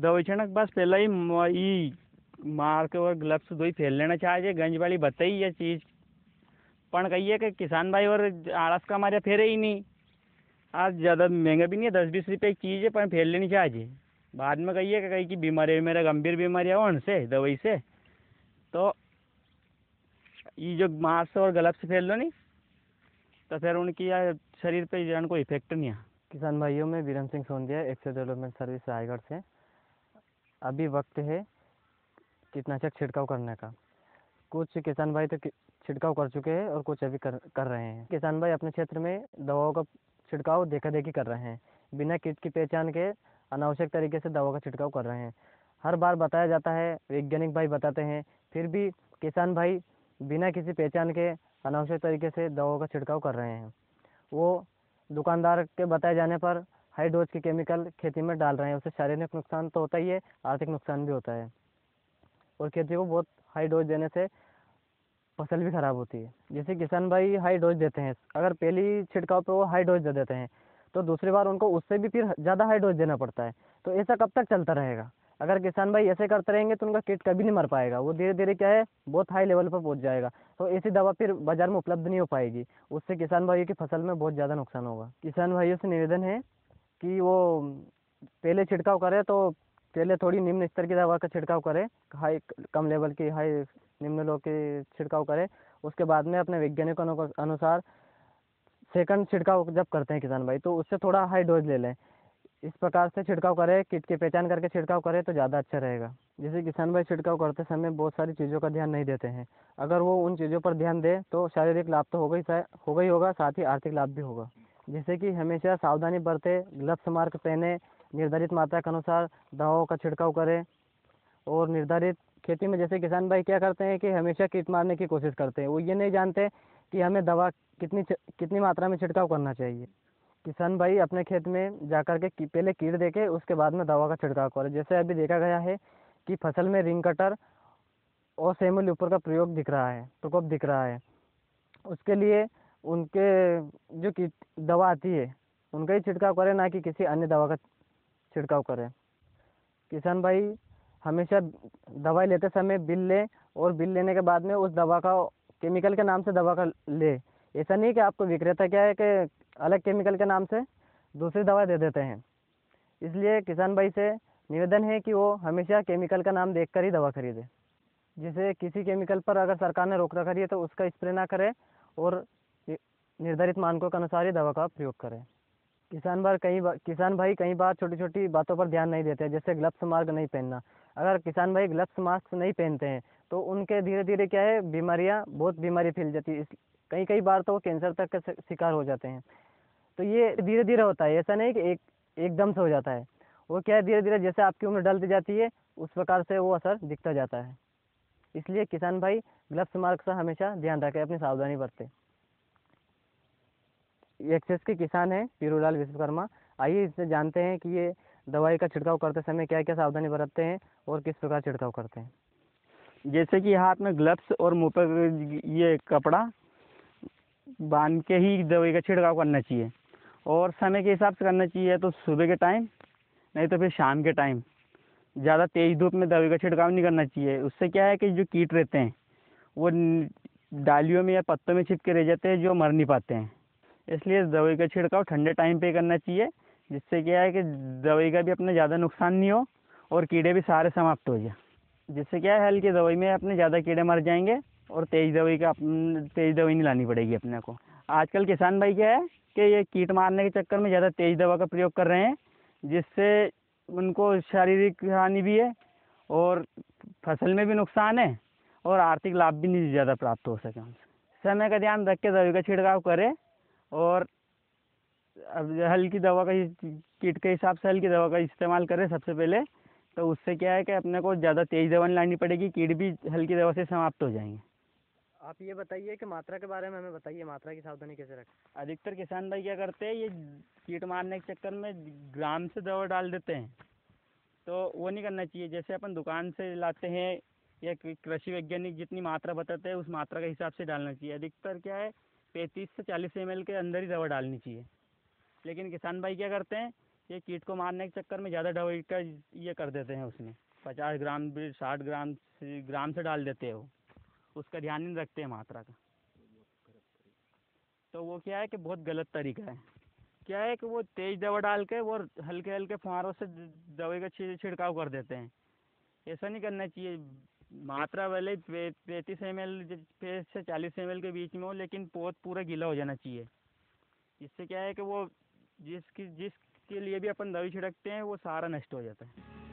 दवाई छिड़क बस पहले ही मार के और ग्लव्स दो ही फैल लेना चाहिए। गंज वाली बताई ये चीज़ पण कहिए कि किसान भाई और आलस का हमारे फेरे ही नहीं। आज ज़्यादा महंगा भी नहीं है, 10-20 रुपये की चीज़ है, पर फैल लेनी चाहिए। बाद में कहिए कि कहीं की बीमारी मेरा गंभीर बीमारियाँ हो उनसे दवाई से, तो ये जो मास्क और ग्लव्स फैल लो नहीं तो फिर उनकी शरीर पे जन को इफेक्ट नहीं है। किसान भाइयों में Biran Singh Sondiya, access development service Raigarh से। अभी वक्त है कीटनाशक छिड़काव करने का। कुछ किसान भाई तो छिड़काव कर चुके हैं और कुछ अभी कर रहे हैं। किसान भाई अपने क्षेत्र में दवाओं का छिड़काव देखा देखी कर रहे हैं, बिना कीट की पहचान के अनावश्यक तरीके से दवा का छिड़काव कर रहे हैं। हर बार बताया जाता है, वैज्ञानिक भाई बताते हैं, फिर भी किसान भाई बिना किसी पहचान के अनावश्यक तरीके से दवाओं का छिड़काव कर रहे हैं। वो दुकानदार के बताए जाने पर हाई डोज के केमिकल खेती में डाल रहे हैं। उससे शारीरिक नुकसान तो होता ही है, आर्थिक नुकसान भी होता है, और खेती को बहुत हाई डोज देने से फसल भी खराब होती है। जैसे किसान भाई हाई डोज देते हैं, अगर पहली छिड़काव पे वो हाई डोज दे देते हैं तो दूसरी बार उनको उससे भी फिर ज़्यादा हाई डोज देना पड़ता है। तो ऐसा कब तक चलता रहेगा? अगर किसान भाई ऐसे करते रहेंगे तो उनका कीट कभी नहीं मर पाएगा, वो धीरे धीरे क्या है बहुत हाई लेवल पर पहुंच जाएगा। तो ऐसी दवा फिर बाजार में उपलब्ध नहीं हो पाएगी, उससे किसान भाइयों की फसल में बहुत ज़्यादा नुकसान होगा। किसान भाइयों से निवेदन है कि वो पहले छिड़काव करें तो पहले थोड़ी निम्न स्तर की दवा का छिड़काव करें, हाई कम लेवल की हाई निम्न लो की छिड़काव करें। उसके बाद में अपने वैज्ञानिकों अनुसार सेकंड छिड़काव जब करते हैं किसान भाई तो उससे थोड़ा हाई डोज ले लें। इस प्रकार से छिड़काव करें, कीट की पहचान करके छिड़काव करें तो ज़्यादा अच्छा रहेगा। जैसे किसान भाई छिड़काव करते समय बहुत सारी चीज़ों का ध्यान नहीं देते हैं, अगर वो उन चीज़ों पर ध्यान दे तो शारीरिक लाभ तो होगा ही होगा, साथ ही आर्थिक लाभ भी होगा। जैसे कि हमेशा सावधानी बरते, ग्लव्स मास्क पहने, निर्धारित मात्रा के अनुसार दवाओं का छिड़काव करें, और निर्धारित खेती में जैसे किसान भाई क्या करते हैं कि हमेशा कीट मारने की कोशिश करते हैं, वो ये नहीं जानते कि हमें दवा कितनी मात्रा में छिड़काव करना चाहिए। किसान भाई अपने खेत में जाकर के पहले कीट देके उसके बाद में दवा का छिड़काव करें। जैसे अभी देखा गया है कि फसल में रिंग कटर और सेमुल ऊपर का प्रकोप दिख रहा है, उसके लिए उनके जो कीट दवा आती है उनका ही छिड़काव करें, ना कि किसी अन्य दवा का छिड़काव करें। किसान भाई हमेशा दवाई लेते समय बिल लें, और बिल लेने के बाद में उस दवा का केमिकल के नाम से दवा का ले। ऐसा नहीं कि आपको विक्रेता क्या है कि अलग केमिकल के नाम से दूसरी दवा दे देते हैं। इसलिए किसान भाई से निवेदन है कि वो हमेशा केमिकल का नाम देखकर ही दवा खरीदे। जैसे किसी केमिकल पर अगर सरकार ने रोक रखा है तो उसका स्प्रे ना करें, और निर्धारित मानकों के अनुसार ही दवा का प्रयोग करें। किसान भाई कई बार छोटी छोटी बातों पर ध्यान नहीं देते, जैसे ग्लव्स मास्क नहीं पहनना। अगर किसान भाई ग्लव्स मास्क नहीं पहनते हैं तो उनके धीरे धीरे क्या है बहुत बीमारी फैल जाती है। कई बार तो वो कैंसर तक का शिकार हो जाते हैं। तो ये धीरे धीरे होता है, ऐसा नहीं कि एकदम से हो जाता है। वो क्या है धीरे धीरे जैसे आपकी उम्र ढलती जाती है उस प्रकार से वो असर दिखता जाता है। इसलिए किसान भाई ग्लव्स मास्क का हमेशा ध्यान रखें, अपनी सावधानी बरतें। एक्सेस के किसान हैं पीरूलाल विश्वकर्मा। आइए इससे जानते हैं कि ये दवाई का छिड़काव करते समय क्या क्या सावधानी बरतते हैं और किस प्रकार छिड़काव करते हैं। जैसे कि हाथ में ग्लव्स और मुंह पर ये कपड़ा बांध के ही दवाई का छिड़काव करना चाहिए, और समय के हिसाब से करना चाहिए। तो सुबह के टाइम नहीं तो फिर शाम के टाइम। ज़्यादा तेज़ धूप में दवाई का छिड़काव नहीं करना चाहिए, उससे क्या है कि जो कीट रहते हैं वो डालियों में या पत्तों में छिपके रह जाते हैं, जो मर नहीं पाते हैं। इसलिए दवाई का छिड़काव ठंडे टाइम पे करना चाहिए, जिससे क्या है कि दवाई का भी अपना ज़्यादा नुकसान नहीं हो और कीड़े भी सारे समाप्त हो जाए। जिससे क्या है हल्की दवाई में अपने ज़्यादा कीड़े मर जाएंगे, और तेज़ दवाई नहीं लानी पड़ेगी अपने को। आजकल किसान भाई क्या है कि ये कीट मारने के चक्कर में ज़्यादा तेज़ दवा का प्रयोग कर रहे हैं, जिससे उनको शारीरिक हानि भी है और फसल में भी नुकसान है, और आर्थिक लाभ भी नहीं ज़्यादा प्राप्त हो सके उनसे। समय का ध्यान रख के दवाई का छिड़काव करें, और अब हल्की दवा का कीट के हिसाब से हल्की दवा का इस्तेमाल करें सबसे पहले। तो उससे क्या है कि अपने को ज़्यादा तेज़ दवा नहीं लानी पड़ेगी, कीट भी हल्की दवा से समाप्त हो जाएंगे। आप ये बताइए कि मात्रा के बारे में हमें बताइए, मात्रा की सावधानी कैसे रखें। अधिकतर किसान भाई क्या करते हैं, ये कीट मारने के चक्कर में ग्राम से दवा डाल देते हैं, तो वो नहीं करना चाहिए। जैसे अपन दुकान से लाते हैं या कृषि वैज्ञानिक जितनी मात्रा बताते हैं उस मात्रा के हिसाब से डालना चाहिए। अधिकतर क्या है 35 से 40 ml के अंदर ही दवा डालनी चाहिए। लेकिन किसान भाई क्या करते हैं ये कीट को मारने के चक्कर में ज़्यादा दवाई का ये कर देते हैं, उसमें 50 ग्राम भी 60 ग्राम से डाल देते हैं वो, उसका ध्यान नहीं रखते हैं मात्रा का। तो वो क्या है कि बहुत गलत तरीका है। क्या है कि वो तेज दवा डाल के वो हल्के हल्के फुहारों से दवाई का छिड़काव कर देते हैं। ऐसा नहीं करना चाहिए। मात्रा भले 35 ml से 40 ml के बीच में हो, लेकिन पौध पूरा गीला हो जाना चाहिए। इससे क्या है कि वो जिसके लिए भी अपन दवाई छिड़कते हैं वो सारा नष्ट हो जाता है।